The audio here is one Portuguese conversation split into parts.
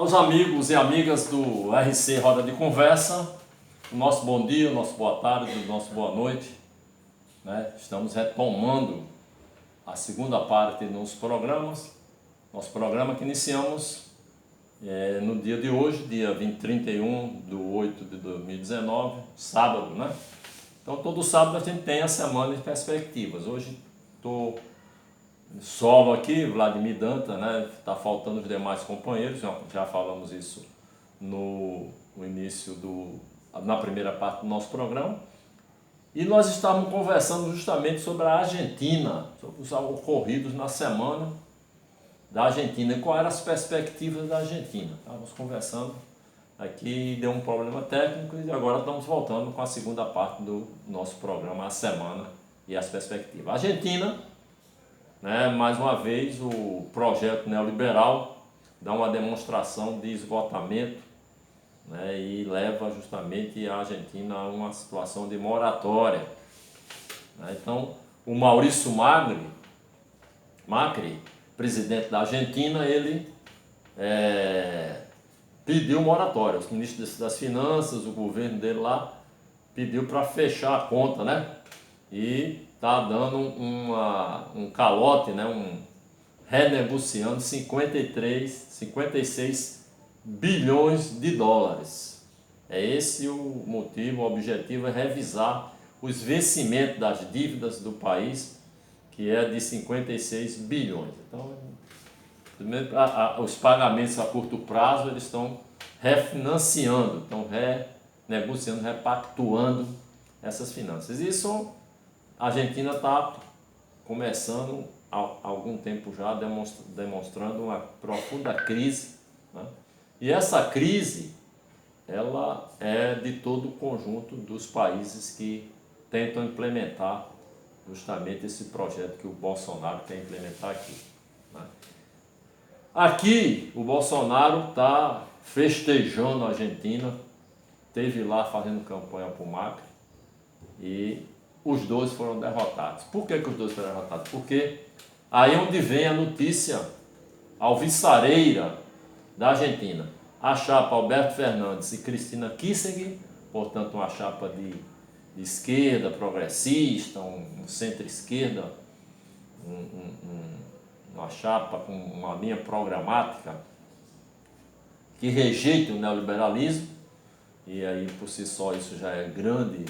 Aos amigos e amigas do RC Roda de Conversa, o nosso bom dia, o nosso boa tarde, o nosso boa noite. Estamos retomando a segunda parte dos programas. Nosso programa que iniciamos no dia de hoje, dia 31/8/2019, sábado, né? Então todo sábado a gente tem a semana de perspectivas. Hoje estou solo aqui, Vladimir Danta, né? Está faltando os demais companheiros, já falamos isso no início na primeira parte do nosso programa. E nós estávamos conversando justamente sobre a Argentina, sobre os ocorridos na semana da Argentina e quais eram as perspectivas da Argentina. Estávamos conversando aqui, deu um problema técnico e agora estamos voltando com a segunda parte do nosso programa, a semana e as perspectivas. A Argentina, mais uma vez, o projeto neoliberal dá uma demonstração de esgotamento, e leva justamente a Argentina a uma situação de moratória. Então, o Maurício Macri, presidente da Argentina, ele pediu moratória. Os ministros das Finanças, o governo dele lá, pediu para fechar a conta, e está dando um calote, renegociando 56 bilhões de dólares. É esse o motivo, o objetivo é revisar os vencimentos das dívidas do país, que é de 56 bilhões. Então, os pagamentos a curto prazo, eles estão refinanciando, estão renegociando, repactuando essas finanças. Isso a Argentina está começando há algum tempo já demonstrando uma profunda crise, E essa crise, ela é de todo o conjunto dos países que tentam implementar justamente esse projeto que o Bolsonaro quer implementar aqui. Aqui o Bolsonaro está festejando a Argentina, esteve lá fazendo campanha para o Macri e os dois foram derrotados. Por que os dois foram derrotados? Porque aí é onde vem a notícia alvissareira da Argentina. A chapa Alberto Fernandes e Cristina Kirchner, portanto uma chapa de esquerda, progressista, um centro-esquerda, uma chapa com uma linha programática que rejeita o neoliberalismo, e aí por si só isso já é grande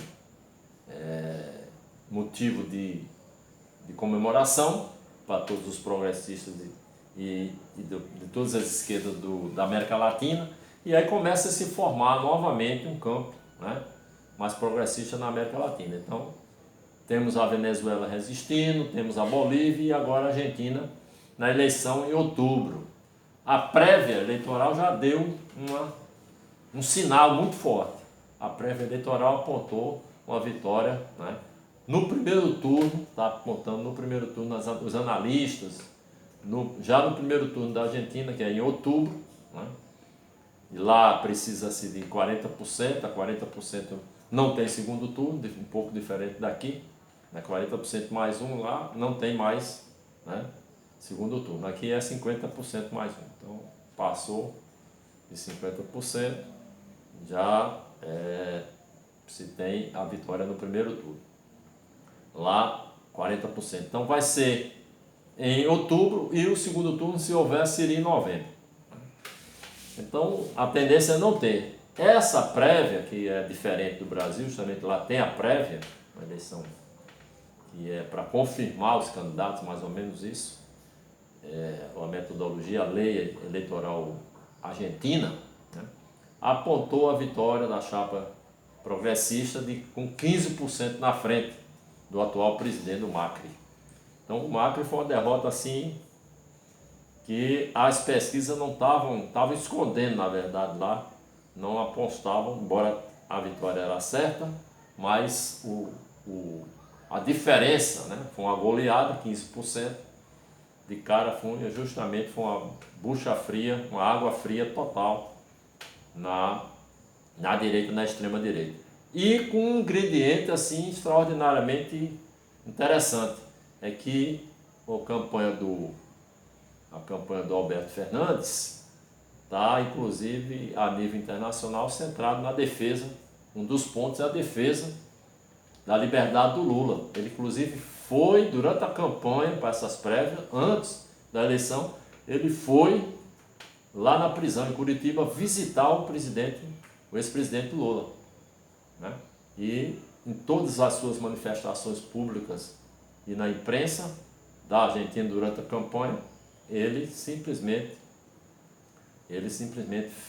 motivo de comemoração para todos os progressistas de todas as esquerdas da América Latina, e aí começa a se formar novamente um campo mais progressista na América Latina. Então, temos a Venezuela resistindo, temos a Bolívia e agora a Argentina na eleição em outubro. A prévia eleitoral já deu um sinal muito forte. A prévia eleitoral apontou uma vitória, no primeiro turno, está apontando no primeiro turno os analistas, já no primeiro turno da Argentina, que é em outubro, e lá precisa-se de 40%, a 40% não tem segundo turno, um pouco diferente daqui, 40% mais um lá, não tem mais segundo turno, aqui é 50% mais um, então passou de 50%, já se tem a vitória no primeiro turno, lá 40%, então vai ser em outubro e o segundo turno, se houver, seria em novembro. Então, a tendência é não ter. Essa prévia, que é diferente do Brasil, justamente lá tem a prévia, uma eleição que é para confirmar os candidatos, mais ou menos isso, a metodologia, a lei eleitoral argentina, apontou a vitória da chapa progressista com 15% na frente do atual presidente, do Macri. Então o Macri foi uma derrota assim que as pesquisas não estavam escondendo, na verdade, lá, não apostavam, embora a vitória era certa, mas a diferença, foi uma goleada, 15%, de cara justamente foi uma bucha fria, uma água fria total na direita, na extrema direita. E com um ingrediente assim extraordinariamente interessante, é que a campanha do Alberto Fernandes, está, inclusive, a nível internacional, centrado na defesa. Um dos pontos é a defesa da liberdade do Lula. Ele, inclusive, foi, durante a campanha, para essas prévias, antes da eleição, ele foi lá na prisão, em Curitiba, visitar o ex-presidente Lula, né? E em todas as suas manifestações públicas e na imprensa da Argentina durante a campanha, ele simplesmente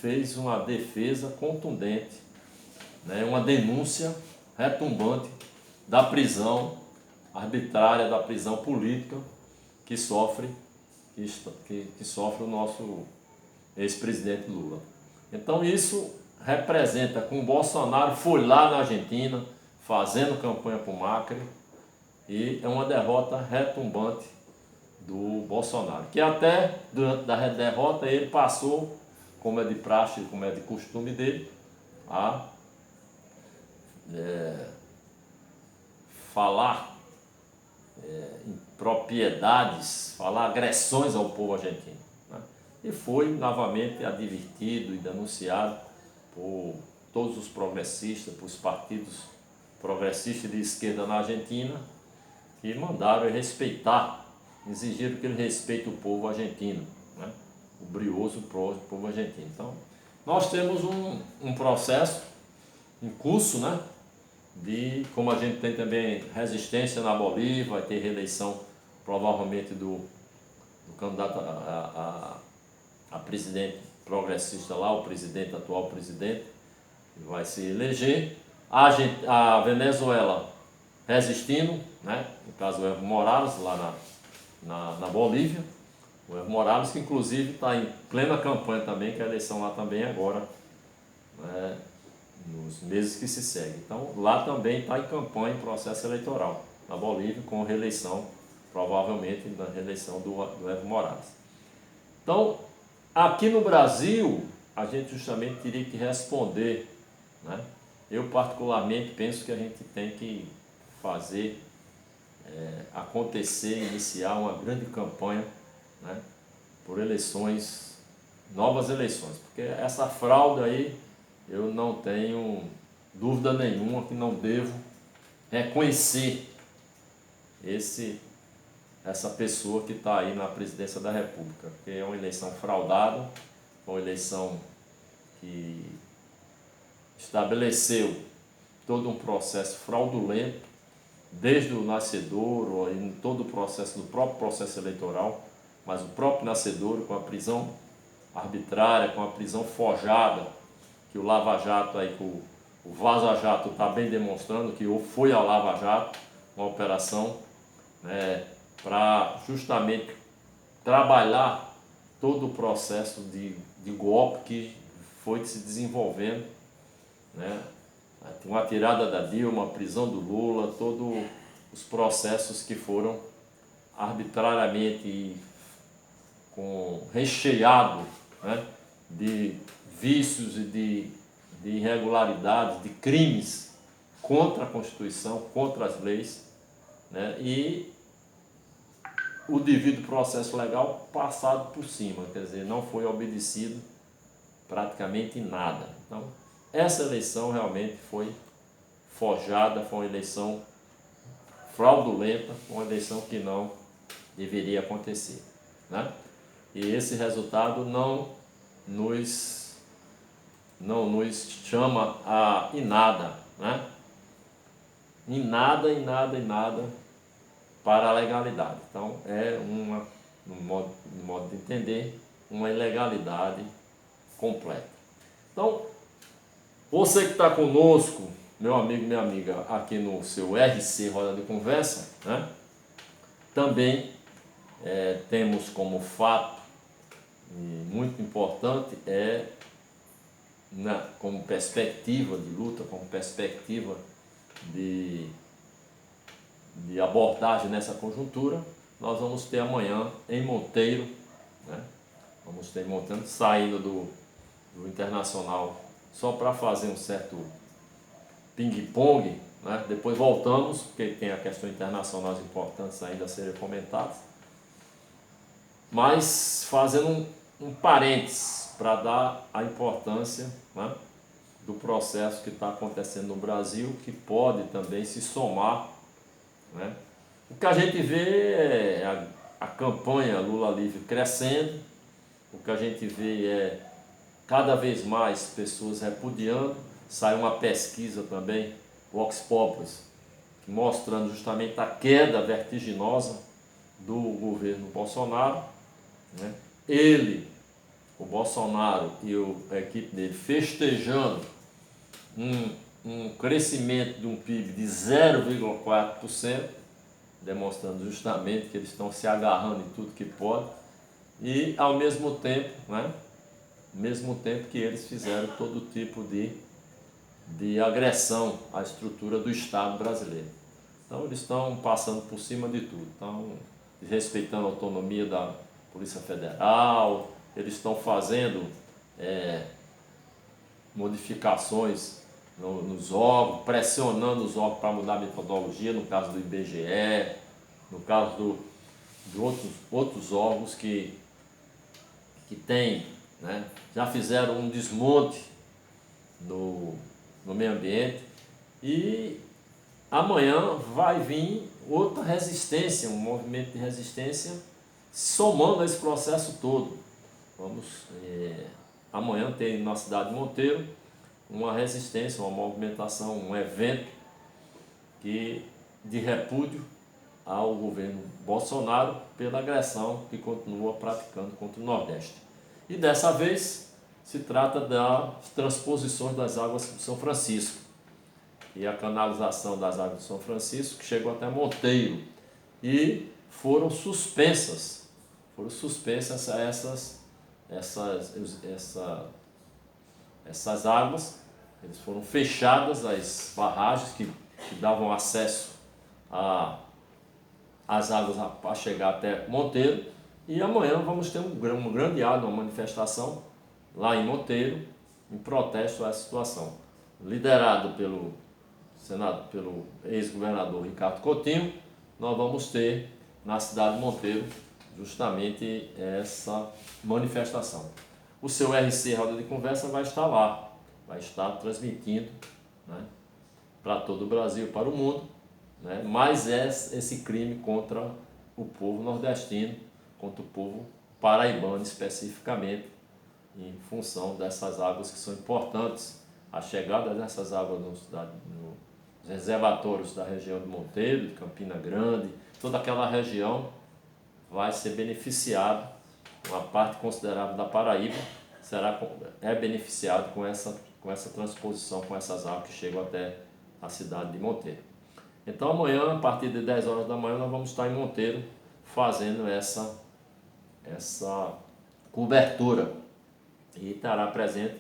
fez uma defesa contundente, né? Uma denúncia retumbante da prisão arbitrária, da prisão política que sofre o nosso ex-presidente Lula. Então isso representa que o Bolsonaro foi lá na Argentina fazendo campanha para o Macri, e é uma derrota retumbante do Bolsonaro, que até durante a derrota ele passou, como é de praxe, como é de costume dele, a falar impropriedades, falar agressões ao povo argentino, né? E foi novamente advertido e denunciado por todos os progressistas, por os partidos progressistas de esquerda na Argentina, que mandaram ele respeitar, exigiram que ele respeite o povo argentino, né? O brioso povo argentino. Então, nós temos um processo em curso, né? Como a gente tem também resistência na Bolívia, vai ter reeleição provavelmente do candidato a presidente progressista lá, o atual presidente, que vai se eleger. A Venezuela resistindo, né? No caso o Evo Morales, lá na Bolívia. O Evo Morales, que inclusive está em plena campanha também, que a eleição lá também é agora, né? Nos meses que se seguem. Então, lá também está em campanha, em processo eleitoral, na Bolívia, com reeleição, provavelmente, na reeleição do Evo Morales. Então, aqui no Brasil, a gente justamente teria que responder, né? Eu, particularmente, penso que a gente tem que fazer acontecer, iniciar uma grande campanha, né? Por eleições, novas eleições, porque essa fraude aí, eu não tenho dúvida nenhuma que não devo reconhecer essa pessoa que está aí na presidência da República, porque é uma eleição fraudada, uma eleição que estabeleceu todo um processo fraudulento, desde o nascedouro, em todo o processo, do próprio processo eleitoral, mas o próprio nascedouro, com a prisão arbitrária, com a prisão forjada, que o Lava Jato, aí, o Vaza Jato está bem demonstrando que foi a Lava Jato, uma operação, né, para justamente trabalhar todo o processo de golpe que foi se desenvolvendo, né? Uma tirada da Dilma, a prisão do Lula, todos os processos que foram arbitrariamente recheados, né, de vícios e de irregularidades, de crimes contra a Constituição, contra as leis, né, e o devido processo legal passado por cima, quer dizer, não foi obedecido praticamente em nada. Então, essa eleição realmente foi forjada, foi uma eleição fraudulenta, uma eleição que não deveria acontecer, né? E esse resultado não nos chama em nada, né? Em nada para a legalidade. Então, no modo de entender, uma ilegalidade completa. Então, você que está conosco, meu amigo, minha amiga, aqui no seu RC Roda de Conversa, né? Também temos como fato muito importante, como perspectiva de luta, como perspectiva de abordagem nessa conjuntura, nós vamos ter amanhã em Monteiro, né? Vamos ter em Monteiro, saindo do Internacional, só para fazer um certo ping-pong, né? Depois voltamos, porque tem a questão internacional importantes ainda a serem comentadas. Mas fazendo um parênteses, para dar a importância, né, do processo que está acontecendo no Brasil, que pode também se somar, né. O que a gente vê é a campanha Lula Livre crescendo, o que a gente vê é cada vez mais pessoas repudiando. Sai uma pesquisa também, Vox Populi, mostrando justamente a queda vertiginosa do governo Bolsonaro, né? O Bolsonaro e a equipe dele festejando um crescimento de um PIB de 0,4%, demonstrando justamente que eles estão se agarrando em tudo que pode, e ao mesmo tempo, né, que eles fizeram todo tipo de agressão à estrutura do Estado brasileiro. Então eles estão passando por cima de tudo, estão respeitando a autonomia da Polícia Federal, eles estão fazendo modificações nos órgãos, pressionando os órgãos para mudar a metodologia, no caso do IBGE, no caso de outros órgãos que têm, né, já fizeram um desmonte no meio ambiente, e amanhã vai vir outra resistência, um movimento de resistência somando a esse processo todo. Amanhã tem na cidade de Monteiro uma resistência, uma movimentação, um evento de repúdio ao governo Bolsonaro pela agressão que continua praticando contra o Nordeste. E dessa vez se trata das transposições das águas do São Francisco e a canalização das águas do São Francisco, que chegou até Monteiro, e foram suspensas essas águas. Eles foram fechadas, as barragens que davam acesso às águas a chegar até Monteiro, e amanhã vamos ter um grande ato, uma manifestação lá em Monteiro, em protesto a essa situação, liderado pelo ex-governador Ricardo Coutinho. Nós vamos ter na cidade de Monteiro justamente essa manifestação. O seu RC Roda de Conversa vai estar lá, vai estar transmitindo, né, para todo o Brasil, para o mundo, né, mais esse crime contra o povo nordestino, contra o povo paraibano especificamente, em função dessas águas que são importantes. A chegada dessas águas nos reservatórios da região de Monteiro, de Campina Grande, toda aquela região vai ser beneficiada, uma parte considerável da Paraíba é beneficiado com essa transposição, com essas águas que chegam até a cidade de Monteiro. Então amanhã, a partir de 10 horas da manhã, nós vamos estar em Monteiro fazendo essa cobertura, e estará presente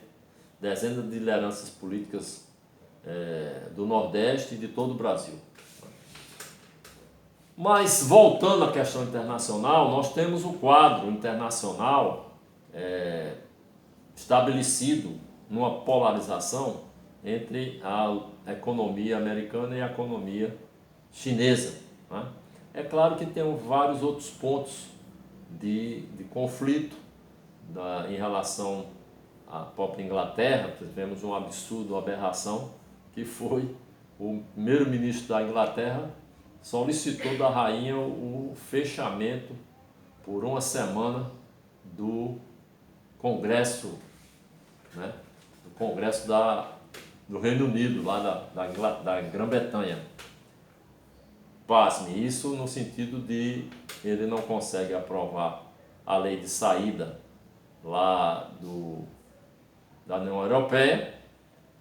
dezenas de lideranças políticas do Nordeste e de todo o Brasil. Mas, voltando à questão internacional, nós temos um quadro internacional estabelecido numa polarização entre a economia americana e a economia chinesa, né? É claro que tem vários outros pontos de conflito em relação à própria Inglaterra. Tivemos um absurdo, uma aberração, que foi o primeiro-ministro da Inglaterra solicitou da rainha o fechamento por uma semana do Congresso, né, do Reino Unido, lá da Grã-Bretanha. Pasme, isso no sentido de ele não consegue aprovar a lei de saída lá da União Europeia,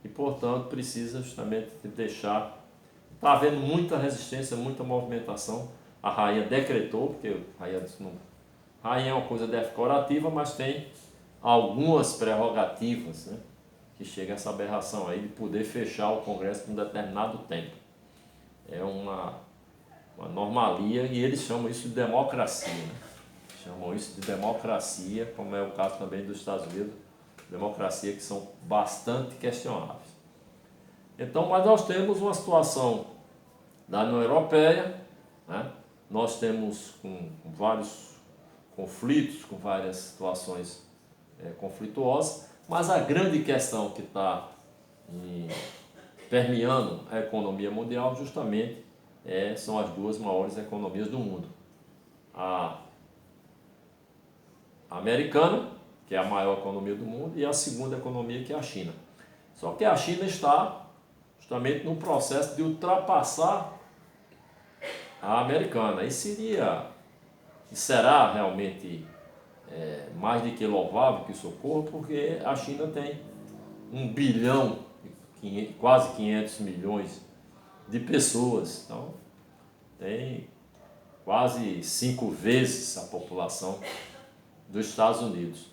e portanto precisa justamente deixar. Está havendo muita resistência, muita movimentação. A rainha decretou, porque a rainha é uma coisa decorativa, mas tem algumas prerrogativas, né, que chega a essa aberração aí de poder fechar o Congresso por um determinado tempo. É uma normalia, e eles chamam isso de democracia, né? Chamam isso de democracia, como é o caso também dos Estados Unidos, democracia que são bastante questionáveis. Então, mas nós temos uma situação da União Europeia, né? Nós temos com vários conflitos, com várias situações conflituosa, mas a grande questão que está permeando a economia mundial justamente são as duas maiores economias do mundo. A americana, que é a maior economia do mundo, e a segunda economia, que é a China. Só que a China está justamente no processo de ultrapassar a americana. E será realmente mais do que louvável que isso ocorra, porque a China tem 1 bilhão, quase 500 milhões de pessoas. Então, tem quase 5 vezes a população dos Estados Unidos.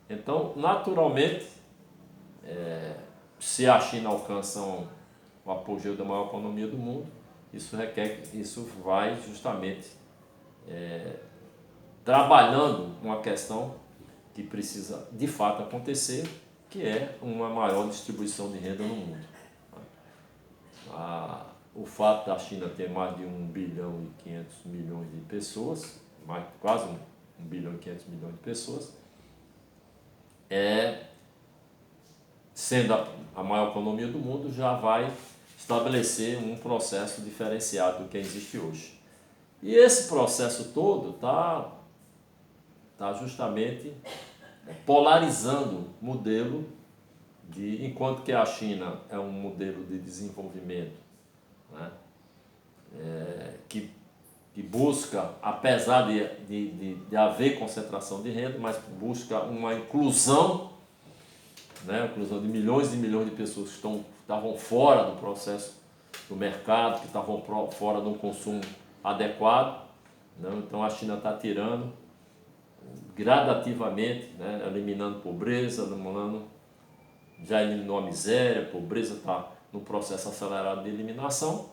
Então, naturalmente, se a China alcança o apogeu da maior economia do mundo, isso vai justamente trabalhando uma questão que precisa de fato acontecer, que é uma maior distribuição de renda no mundo. O fato da China ter mais de 1 bilhão e 500 milhões de pessoas, quase 1 bilhão e 500 milhões de pessoas, sendo a maior economia do mundo, já vai estabelecer um processo diferenciado do que existe hoje. E esse processo todo está justamente polarizando o modelo enquanto que a China é um modelo de desenvolvimento, né, que busca, apesar de haver concentração de renda, mas busca uma inclusão, né, inclusão de milhões de pessoas que estavam fora do processo do mercado, que estavam fora de um consumo adequado, né? Então a China está tirando gradativamente, né, eliminando pobreza, já eliminou a miséria, a pobreza está no processo acelerado de eliminação,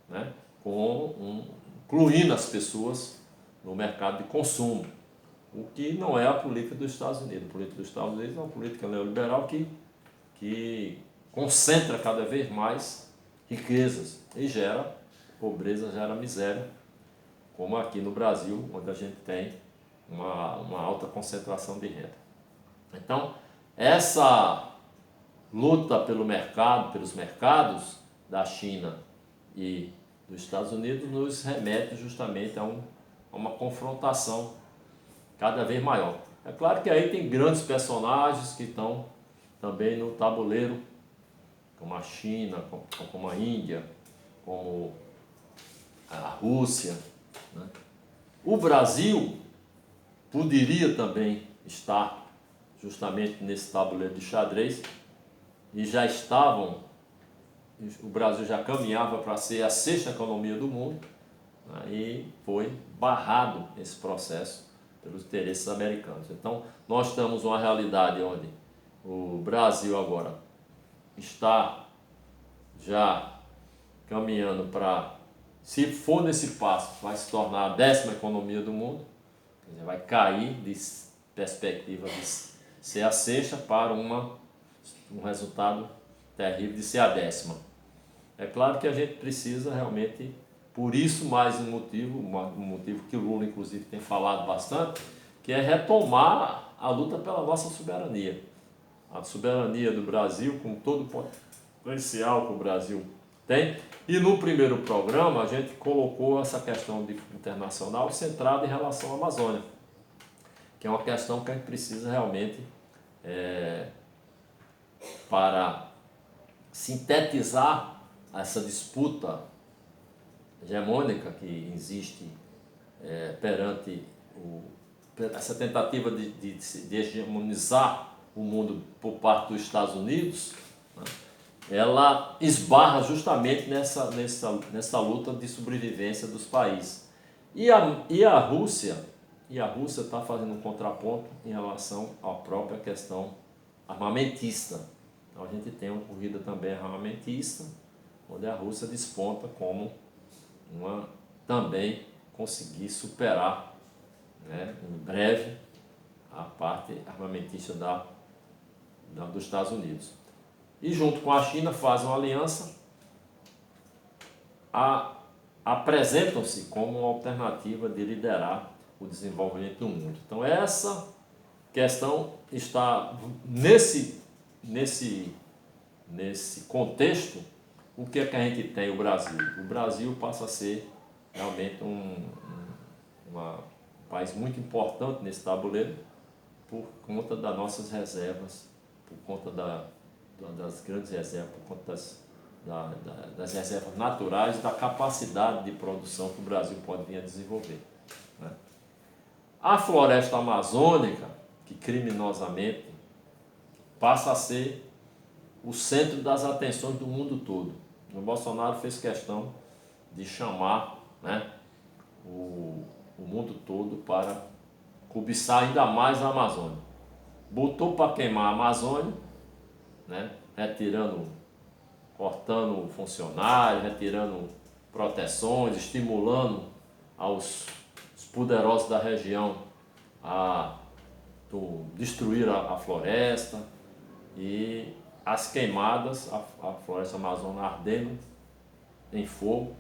né, incluindo as pessoas no mercado de consumo, o que não é a política dos Estados Unidos. A política dos Estados Unidos é uma política neoliberal que concentra cada vez mais riquezas e gera pobreza, gera miséria, como aqui no Brasil, onde a gente tem uma alta concentração de renda. Então, essa luta pelos mercados da China e dos Estados Unidos nos remete justamente a uma confrontação cada vez maior. É claro que aí tem grandes personagens que estão também no tabuleiro, como a China, como a Índia, como a Rússia, né? O Brasil poderia também estar justamente nesse tabuleiro de xadrez, e o Brasil já caminhava para ser a 6ª economia do mundo, né, e foi barrado esse processo pelos interesses americanos. Então, nós estamos numa realidade onde o Brasil agora está já caminhando para, se for nesse passo, vai se tornar a 10ª economia do mundo, quer dizer, vai cair de perspectiva de ser a 6ª para um resultado terrível de ser a 10ª. É claro que a gente precisa realmente, por isso mais um motivo que o Lula inclusive tem falado bastante, que é retomar a luta pela nossa soberania. A soberania do Brasil, com todo o potencial que o Brasil tem. E no primeiro programa a gente colocou essa questão internacional centrada em relação à Amazônia, que é uma questão que a gente precisa realmente, para sintetizar essa disputa hegemônica que existe perante essa tentativa de hegemonizar o mundo por parte dos Estados Unidos, né? Ela esbarra justamente nessa luta de sobrevivência dos países. E a Rússia está fazendo um contraponto em relação à própria questão armamentista. Então a gente tem uma corrida também armamentista, onde a Rússia desponta como também conseguir superar, né, em breve a parte armamentista dos Estados Unidos. E junto com a China fazem uma aliança, apresentam-se como uma alternativa de liderar o desenvolvimento do mundo. Então essa questão está nesse contexto. O que é que a gente tem? O Brasil. O Brasil passa a ser realmente um país muito importante nesse tabuleiro por conta das nossas reservas, por conta das grandes reservas, por conta das reservas naturais e da capacidade de produção que o Brasil pode vir a desenvolver, né? A floresta amazônica, que criminosamente passa a ser o centro das atenções do mundo todo. O Bolsonaro fez questão de chamar, né, o mundo todo para cobiçar ainda mais a Amazônia. Botou para queimar a Amazônia, né, cortando funcionários, retirando proteções, estimulando os poderosos da região a destruir a floresta, e as queimadas, a floresta amazônica ardendo em fogo,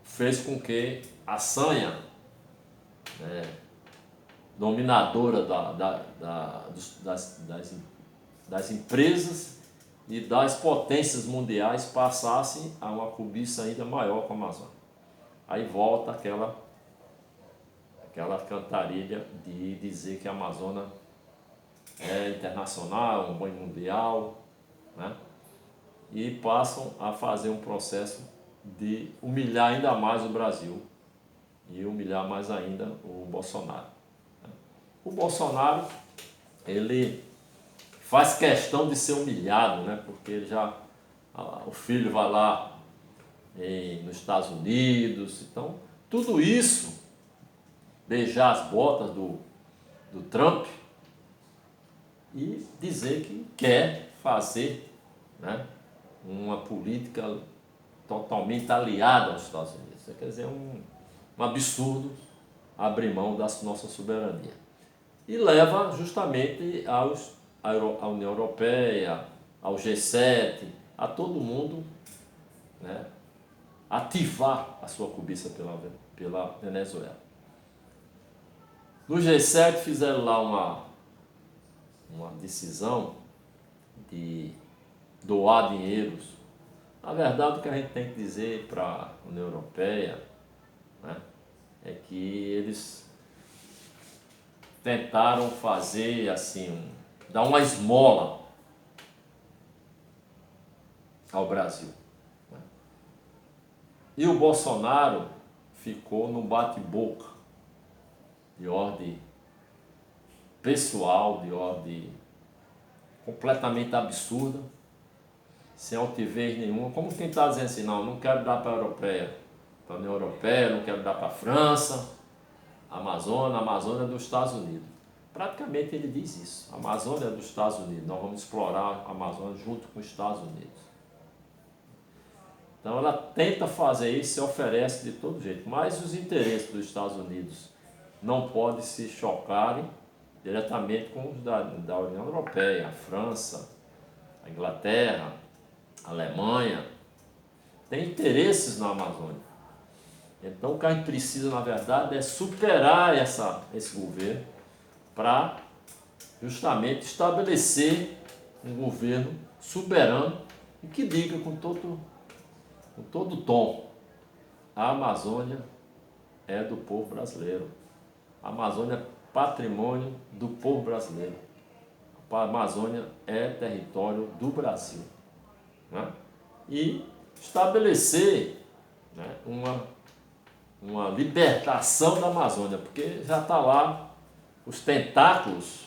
fez com que a sanha, né, dominadora das empresas e das potências mundiais passasse a uma cobiça ainda maior com a Amazônia. Aí volta aquela cantarilha de dizer que a Amazônia é internacional, um bem mundial, né? E passam a fazer um processo de humilhar ainda mais o Brasil e humilhar mais ainda o Bolsonaro. O Bolsonaro, ele faz questão de ser humilhado, né? Porque ele o filho vai lá nos Estados Unidos, então tudo isso, beijar as botas do Trump e dizer que quer fazer, né, uma política totalmente aliada aos Estados Unidos. Quer dizer, um absurdo abrir mão da nossa soberania. E leva justamente à União Europeia, ao G7, a todo mundo, né, ativar a sua cobiça pela Venezuela. No G7 fizeram lá uma decisão de doar dinheiros. Na verdade, o que a gente tem que dizer para a União Europeia, né, é que eles tentaram fazer assim, dar uma esmola ao Brasil, né? E o Bolsonaro ficou no bate-boca de ordem pessoal, de ordem completamente absurda, sem altivez nenhuma, como quem está dizendo assim, não quero dar para a União Europeia, não quero dar para a França, a Amazônia é dos Estados Unidos. Praticamente ele diz isso, a Amazônia é dos Estados Unidos, nós vamos explorar a Amazônia junto com os Estados Unidos. Então ela tenta fazer isso, se oferece de todo jeito, mas os interesses dos Estados Unidos não podem se chocarem diretamente com os da União Europeia, a França, a Inglaterra, a Alemanha, tem interesses na Amazônia. Então o que a gente precisa, na verdade, é superar esse governo para justamente estabelecer um governo soberano e que diga com todo tom: a Amazônia é do povo brasileiro. A Amazônia é patrimônio do povo brasileiro. A Amazônia é território do Brasil, né? E estabelecer, né, uma libertação da Amazônia, porque já está lá os tentáculos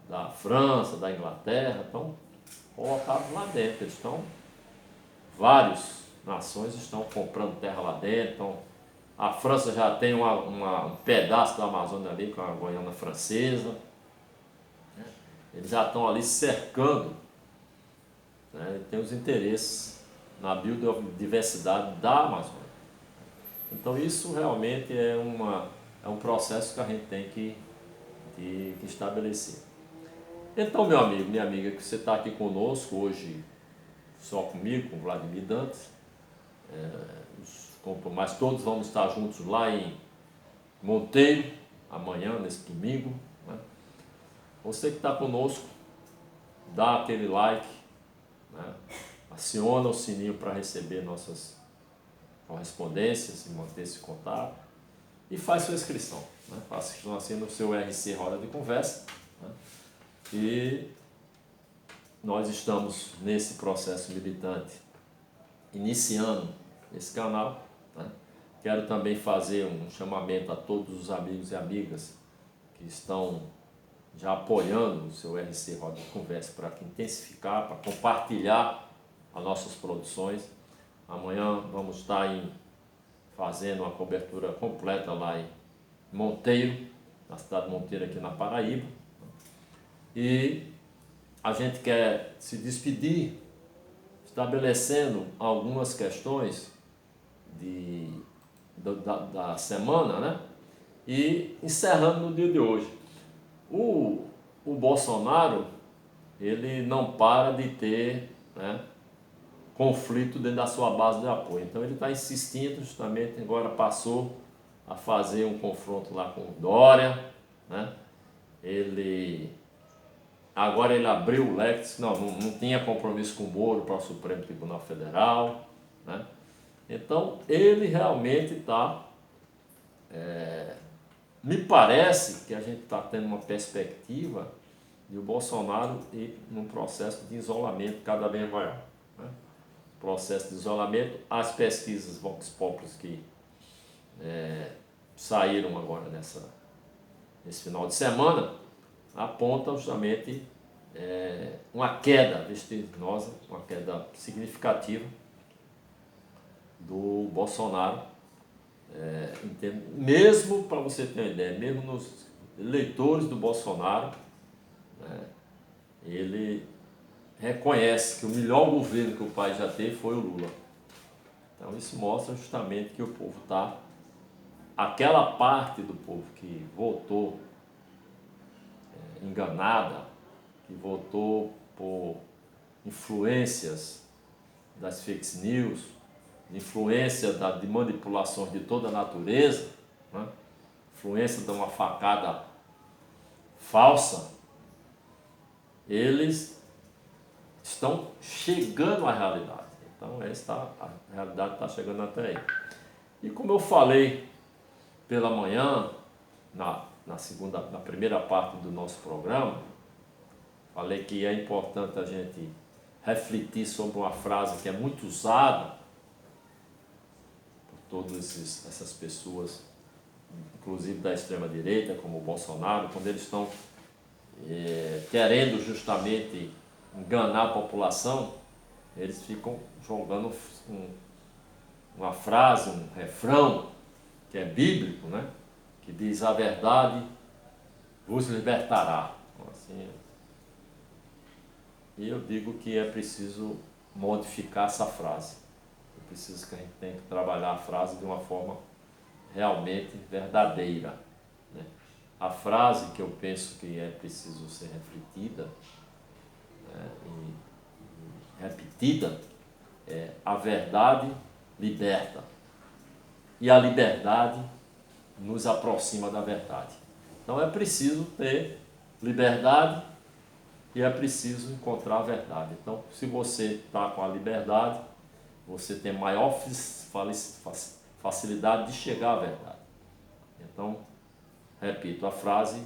da França, da Inglaterra, estão colocados lá dentro. Várias nações estão comprando terra lá dentro. Então, a França já tem um pedaço da Amazônia ali com a Guiana Francesa. Eles já estão ali cercando, né, e tem os interesses na biodiversidade da Amazônia. Então isso realmente é um processo que a gente tem que estabelecer. Então, meu amigo, minha amiga, que você está aqui conosco hoje, só comigo, com o Vladimir Dantas, mas todos vamos estar juntos lá em Monteiro, amanhã, nesse domingo, né? Você que está conosco, dá aquele like, né? Aciona o sininho para receber nossas correspondências e manter esse contato. E faz sua inscrição, né? Faça inscrição assim no seu RC Roda de Conversa, né? E nós estamos nesse processo militante, iniciando esse canal, né? Quero também fazer um chamamento a todos os amigos e amigas que estão já apoiando o seu RC Roda de Conversa para intensificar, para compartilhar as nossas produções. Amanhã vamos estar fazendo uma cobertura completa lá em Monteiro, na cidade de Monteiro, aqui na Paraíba. E a gente quer se despedir estabelecendo algumas questões da semana, né? E encerrando no dia de hoje. O Bolsonaro, ele não para de ter, né, conflito dentro da sua base de apoio. Então ele está insistindo, justamente agora passou a fazer um confronto lá com o Dória, né? Agora ele abriu o leque, disse que não tinha compromisso com o Moro para o Supremo Tribunal Federal, né? Então ele realmente está, me parece que a gente está tendo uma perspectiva de o Bolsonaro ir num processo de isolamento cada vez maior, né? Processo de isolamento, as pesquisas Vox Populi que saíram agora nesse final de semana, apontam justamente uma queda vertiginosa, uma queda significativa do Bolsonaro, mesmo, para você ter uma ideia, mesmo nos eleitores do Bolsonaro, né, ele reconhece que o melhor governo que o país já teve foi o Lula. Então isso mostra justamente que o povo está, aquela parte do povo que votou enganada, que votou por influências das fake news, influência de manipulações de toda a natureza, né? Influência de uma facada falsa, eles estão chegando à realidade. Então a realidade está chegando até aí. E como eu falei pela manhã, na primeira parte do nosso programa, falei que é importante a gente refletir sobre uma frase que é muito usada por todas essas pessoas, inclusive da extrema-direita, como o Bolsonaro, quando eles estão querendo justamente enganar a população, eles ficam jogando uma frase, um refrão, que é bíblico, né? Que diz: a verdade vos libertará. Assim, e eu digo que é preciso modificar essa frase. É preciso que a gente tenha que trabalhar a frase de uma forma realmente verdadeira, né? A frase que eu penso que é preciso ser refletida, né, e repetida é: a verdade liberta e a liberdade nos aproxima da verdade. Então é preciso ter liberdade e é preciso encontrar a verdade. Então, se você está com a liberdade, você tem maior facilidade de chegar à verdade. Então, repito a frase: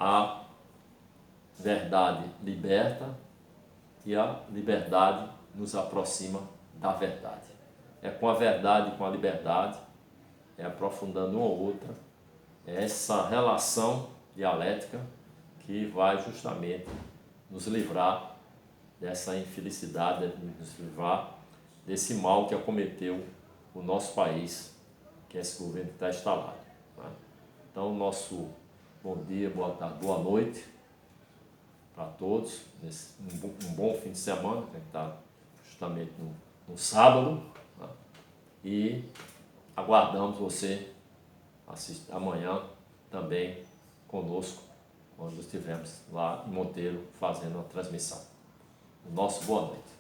a verdade liberta e a liberdade nos aproxima da verdade. É com a verdade e com a liberdade, é aprofundando uma ou outra, é essa relação dialética que vai justamente nos livrar dessa infelicidade, nos livrar desse mal que acometeu o nosso país, que é esse governo que está instalado, né? Então, nosso bom dia, boa tarde, boa noite para todos, um bom fim de semana, que está justamente no sábado, né? E aguardamos você amanhã também conosco, quando estivermos lá em Monteiro fazendo a transmissão. O nosso boa noite.